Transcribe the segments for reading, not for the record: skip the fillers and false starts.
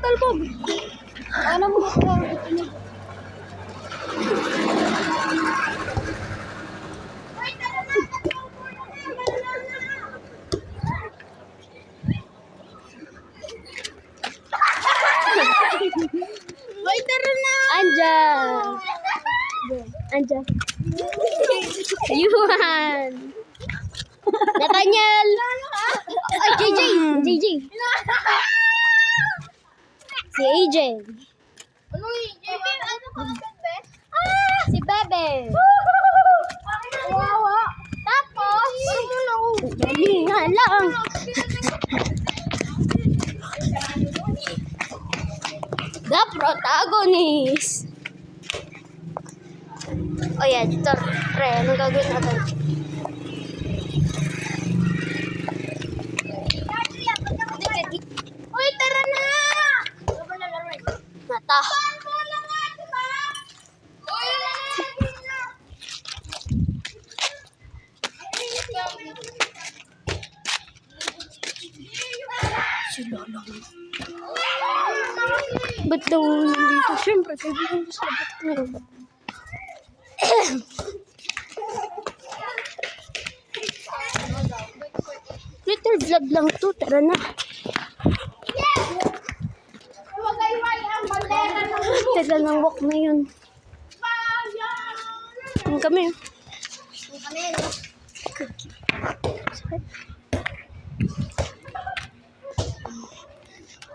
talbog. Ano mo ito? Hoy, tara na! Andiyan. Andiyan. Yuhan. Nathaniel. Ay, JJ. JJ. Si AJ. Ano yung ano ka agad, be? Si Bebe. Wawa. Tapos, Dali nga lang. The protagonist. Oh yeah, dito. Pre, anong gagawin natin? Hoy, tara na! Mata. Wala nga, diba? Hoy, na! Sila lang. Ba't daw nandito? Siyempre, kaibigan ko sa ba't na. Little vlog lang to. Tara na. Ang bandera ng Tara ng walk na yun. bayan! Yung kami.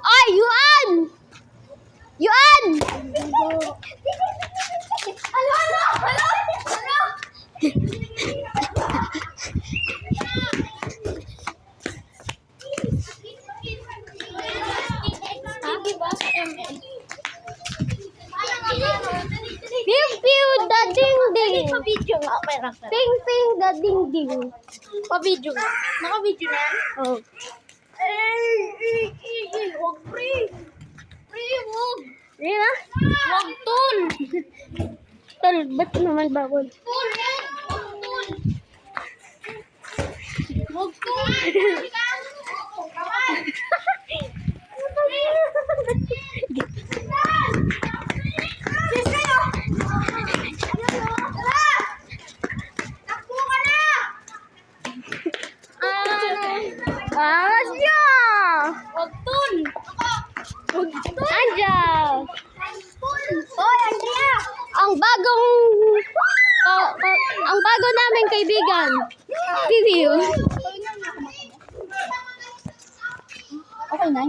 Ay, Yuan! Yuan! Piu piu da ding ding. Pa-video nga, pera. Ping ping da ding ding. Pa-video nga. Naka-video na yan? Oh. Huwag free. Free, huwag. Yan na. Huwag tol. Tol, ba't naman bawal? Tol, huwag tol. Huwag tol. Sis kayo! Takbo ka na! Asya! Huwag tol. Huwag tol. Andiyan! Hoy, Andrea! Ang bago naming kaibigan. Piu. Okay na.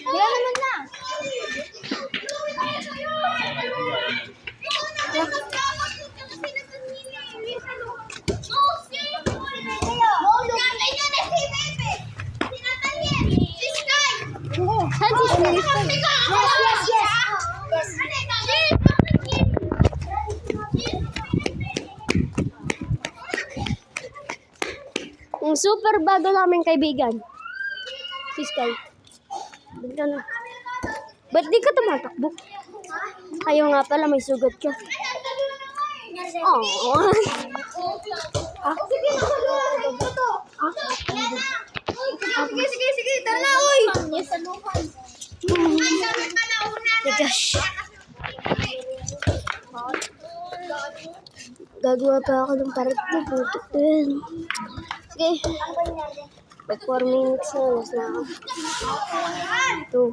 Wala naman na. Saan si Steve? Ang super bago naming kaibigan. Si Sky. Ba't di ka tumatakbo? Ayaw nga pala, may sugat ka. Oh. Sige, tara na, uy! Gosh. Gagawa pa ako ng parang puputok din. Sige. 4 minutes na. Mas na ako. 2.